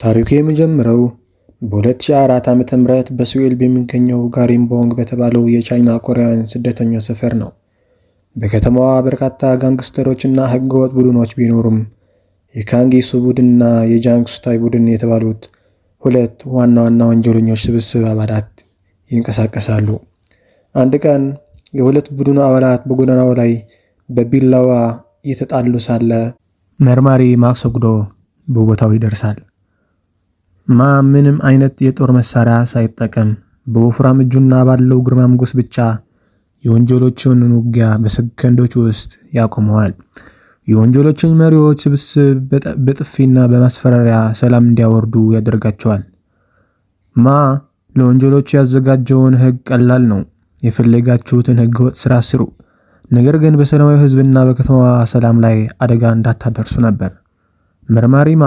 ታሪኩ የሚጀምረው በ2004 ዓ.ም በሲኦል በሚገኘው ጋሪምቦንግ በተባለው የቻይና ኮሪያውያን ስደተኞች ሰፈር ነው። በከተማዋ በርካታ ጋንግስተሮችና ህገወጥ ቡድኖች ቢኖሩም የካንግ ኢሱ ቡድንና የጃንግ ሱታይ ቡድን የተባሉት ሁለት ዋና ወንጀለኞች ስብስብ አባላት ይንቀሳቀሳሉ። አንድ ቀን የሁለት ቡድኑ አባላት በጎዳናው ላይ በቢላዋ እየተጣሉ ሳለ መርማሪ ማ ሶክዶ በቦታው ይደርሳል። ማ ምንም አይነት የጦር መሳሪያ ሳይጠቀም በወፍራም እጁና ባለው ግርማ ሞገስ ብቻ የወንጀሎችን ውጊያ በሰከንዶች ውስጥ ያቆመዋል። የወንጀሎችን መሪዎች ስብስብ በጥፊና በማስፈራሪያ ሰላም እንዲያወርዱ ያደርጋቸዋል። ማ ለወንጀሎች ያዘጋጀውን ህግ ቀላል ነው። የፈለጋችሁትን ህገወጥ ስራ ስሩ፣ ነገር ግን በሰላማዊ ህዝብና በከተማዋ ሰላም ላይ አደጋ እንዳታደርሱ ነበር። መርማሪ ማ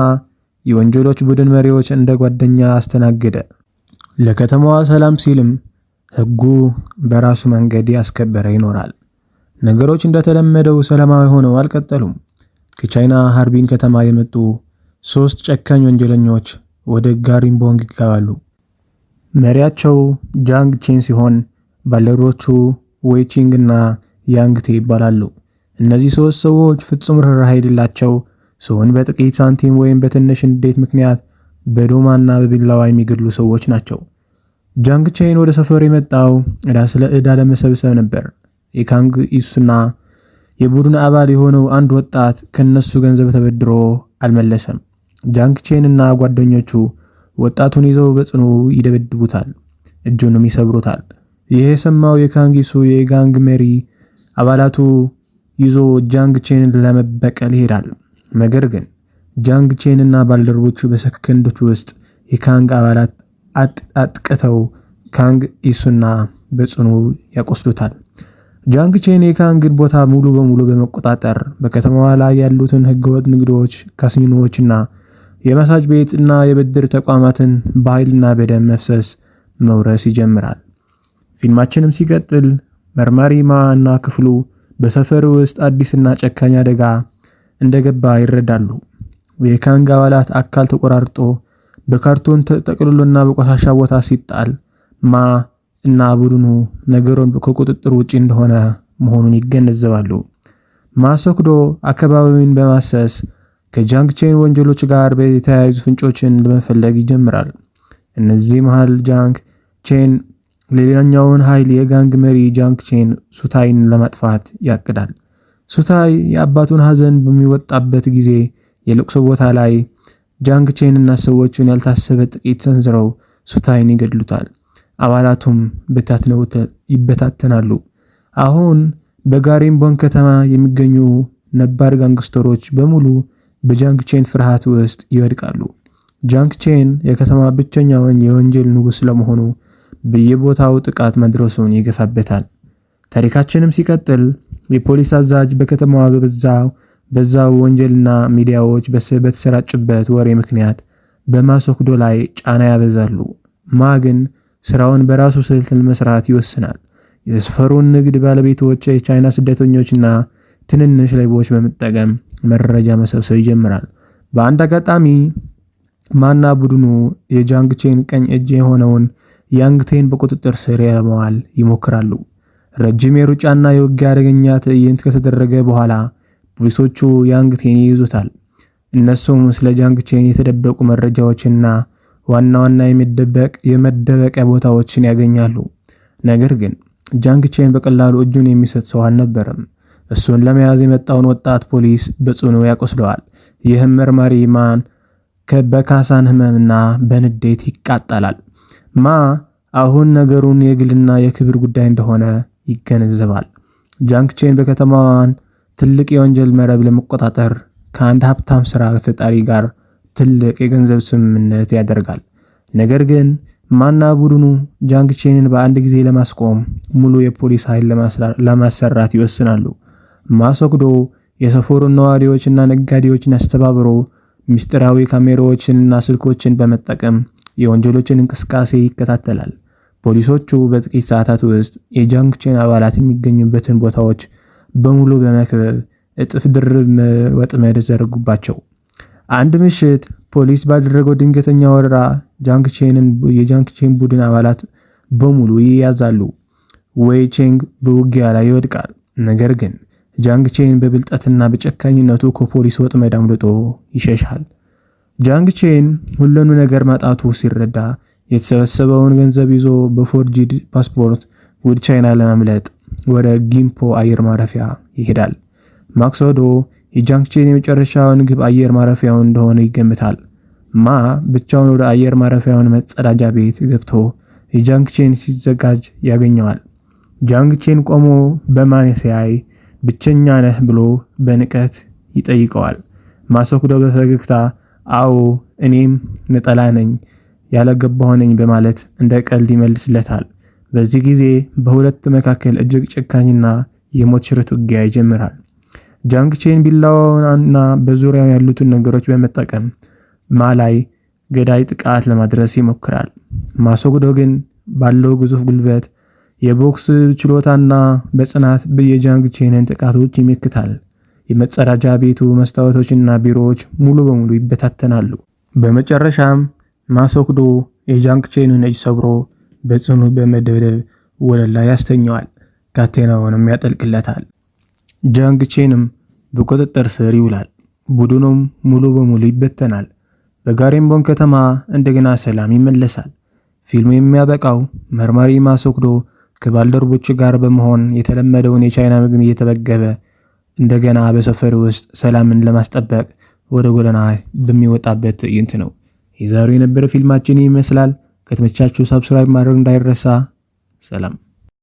የወንጀሎች ቡድን መሪዎች እንደ ጓደኛ አስተናገደ። ለከተማዋ ሰላም ሲልም ህጉ በራሱ መንገድ ያስከበረ ይኖራል። ነገሮች እንደተለመደው ሰላማዊ ሆነው አልቀጠሉም። ከቻይና ሃርቢን ከተማ የመጡ 3 ጨካኝ ወንጀለኞች ወደ ጋሪምቦንግ ይገባሉ። መሪያቸው ጃንግ ቼን ሲሆን ባልደረቦቹ ዌይቺንግ እና ያንግቴ ይባላሉ። እነዚህ 3 ሰዎች ፍጹም ርህራሄ የሌላቸው ሰውን በጥቂት ሳንቲም ወይም በትንሽ ንዴት ምክንያት በዶማና በቢላዋ የሚገድሉ ሰዎች ናቸው። ጃንግ ቼን ወደ ሰፈር የመጣው ስለ ዕዳ ለመሰብሰብ ነበር። የካንግ ኢሱና የቡድን አባል የሆነው አንድ ወጣት ከነሱ ገንዘብ ተበድሮ አልመለሰም። ጃንግ ቼን እና ጓደኞቹ ወጣቱን ይዘው በጽኑ ይደበድቡታል፣ እጁንም ይሰብሩታል። ይህ የሰማው የካንግ ኢሱ የጋንግ መሪ አባላቱ ይዞ ጃንግ ቼንን ለመበቀል ይሄዳል። ነገር ግን ጃንግ ቼን እና ባልደረቦቹ በሰከንዶች ውስጥ የካንግ አባላት አጥቅተው ካንግ ኢሱና በጽኑ ያቆስሉታል። ጃንግ ቼን የካንግን ቦታ ሙሉ በሙሉ በመቆጣጠር በከተማዋ ላይ ያሉትን ህገወጥ ንግዶች፣ ካሲኖዎችና የማሳጅ ቤት እና የብድር ተቋማትን በኃይልና በደም መፍሰስ መውረስ ይጀምራል። ፊልማችንም ሲቀጥል መርማሪ ማ እና ክፍሉ በሰፈር ውስጥ አዲስና ጨካኝ አደጋ እንደገባ ይረዳሉ። የካንግ አባላት አካል ተቆራርጦ በካርቶን ተጠቅልሎና በቆሻሻ ቦታ ሲጣል ማ እና ቡድኑ ነገሩን ከቁጥጥር ውጪ እንደሆነ መሆኑን ይገነዘባሉ። ማ ሶክዶ አካባቢውን በማሰስ ከጃንግ ቼን ወንጀሎች ጋር የተያያዙ ፍንጮችን ለመፈለግ ይጀምራል። እነዚህ መሃል ጃንግ ቼን ሌላኛውን ኃይል የጋንግ መሪ ጃንግ ቼን ሱታይን ለማጥፋት ያቅዳል። ሱታይ የአባቱን ሐዘን በሚወጣበት ጊዜ የልቅሶ ቦታ ላይ ጃንግ ቼን እና ሰዎቹን ያልታሰበ ጥቂት ሰንዝረው ሱታይን ይገድሉታል። አባላቱም ይበታተናሉ። አሁን በጋሪምቦንግ ከተማ የሚገኙ ነባር ጋንግስተሮች በሙሉ በጃንግ ቼን ፍርሃት ውስጥ ይወድቃሉ። ጃንግ ቼን የከተማ ብቸኛውን የወንጀል ንጉስ ለመሆኑ በየቦታው ጥቃት መድረሱን ይገፋበታል። ታሪካችንም ሲቀጥል የፖሊስ አዛዥ በከተማዋ በዛው ወንጀልና ሚዲያዎች በተሰራጩበት ወሬ ምክንያት በማ ሶክዶ ላይ ጫና ያበዛሉ። ማ ግን ስራውን በራሱ ስልት ለመስራት ይወስናል። የሰፈሩን ንግድ ባለቤቶች፣ የቻይና ስደተኞችና ትንንሽ ሌቦች በመጠቀም መረጃ መሰብሰብ ይጀምራል። በአንድ አጋጣሚ ማና ቡድኑ የጃንግ ቼን ቀኝ እጅ የሆነውን ያንግቴን በቁጥጥር ስር ለማዋል ይሞክራሉ። ረጅም የሩጫና የውጊያ አደገኛ ትዕይንት ከተደረገ በኋላ ፖሊሶቹ ያንግቴን ይይዙታል። እነሱም ስለ ጃንግ ቼን የተደበቁ መረጃዎችና ዋና የመደበቂያ ቦታዎችን ያገኛሉ። ነገር ግን ጃንግ ቼን በቀላሉ እጁን የሚሰጥ ሰው አልነበረም። እሱን ለመያዝ የመጣውን ወጣት ፖሊስ በጽኑ ያቆስለዋል። ይህም መርማሪ ማን በካሳን ህመምና በንዴት ይቃጠላል። ማ አሁን ነገሩን የግልና የክብር ጉዳይ እንደሆነ ይገነዘባል። ጃንግ ቼን በከተማዋን ትልቅ የወንጀል መረብ ለመቆጣጠር ከአንድ ሀብታም ስራ ፈጣሪ ጋር ትልቅ የገንዘብ ስምምነት ያደርጋል። ነገር ግን ማና ቡድኑ ጃንግ ቼንን በአንድ ጊዜ ለማስቆም ሙሉ የፖሊስ ኃይል ለማሰራት ይወስናሉ። ማ ሶክዶ የሰፈሩን ነዋሪዎችና ነጋዴዎችን አስተባብሮ ሚስጥራዊ ካሜራዎችንና ስልኮችን በመጠቀም የወንጀሎችን እንቅስቃሴ ይከታተላል። ፖሊሶቹ በጥቂት ሰዓታት ውስጥ የጃንግ ቼን አባላት የሚገኙበትን ቦታዎች በሙሉ በመክበብ እጥፍ ድርብ ወጥመድ ዘረጉባቸው። አንድ ምሽት ፖሊስ ባደረገው ድንገተኛ ወረራ የጃንግ ቼን ቡድን አባላት በሙሉ ይያዛሉ። ዌይ ቼንግ በውጊያ ላይ ይወድቃል። ነገር ግን ጃንግ ቼን በብልጠትና በጨካኝነቱ ከፖሊስ ወጥመድ አምልጦ ይሸሻል። ጃንግ ቼን ሁሉንም ነገር ማጣቱ ሲረዳ የተሰበሰበውን ገንዘብ ይዞ በፎርጂድ ፓስፖርት ወደ ቻይና ለማምለጥ ወደ ጊምፖ አየር ማረፊያ ይሄዳል። ማክሶዶ የጃንግ ቼን የመጨረሻውን ግብ አየር ማረፊያው እንደሆነ ይገምታል። ማ ብቻውን ወደ አየር ማረፊያውን መጸዳጃ ቤት ገብቶ የጃንግ ቼን ሲዘጋጅ ያገኘዋል። ጃንግ ቼን ቆሞ በማን ሲያይ ብቸኛ ነህ ብሎ በንቀት ይጠይቀዋል። ማሶክዶ በፈገግታ አዎ እኔም ነጠላ ነኝ ያለገባሁ ነኝ በማለት እንደ ቀልድ ይመልስለታል። በዚህ ጊዜ በሁለት መካከል እጅግ ጨካኝና የሞት ሽረት ውጊያ ይጀምራል። ጃንግ ቼን ቢላዋውንና በዙሪያው ያሉትን ነገሮች በመጠቀም ማ ላይ ገዳይ ጥቃት ለማድረስ ይሞክራል። ማሶክዶ ግን ባለው ግዙፍ ጉልበት የቦክስ ችሎታና በጽናት የጃንግ ቼንን ጥቃቶች ይመክታል። የመጸዳጃ ቤቱ መስታወቶችና ቢሮዎች ሙሉ በሙሉ ይበታተናሉ። በመጨረሻም ማሶክዶ የጃንግ ቼንን እጅ ሰብሮ በጽኑ በመደብደብ ወለል ላይ ያስተኛዋል። ካቴናውንም ያጠልቅለታል። ጃንግ ቼንም በቁጥጥር ስር ይውላል። ቡድኑም ሙሉ በሙሉ ይበተናል። በጋሪምቦን ከተማ እንደገና ሰላም ይመለሳል። ፊልሙ የሚያበቃው መርማሪ ማሶክዶ ከባልደረቦቹ ጋር በመሆን የተለመደውን የቻይና ምግብ እየተመገበ እንደገና በሰፈር ውስጥ ሰላምን ለማስጠበቅ ወደ ጎዳና በሚወጣበት ትዕይንት ነው። የዛሬው የነበረ ፊልማችን ይመስላል። ከተመቻችሁ ሰብስክራይብ ማድረግ እንዳይረሳ። ሰላም።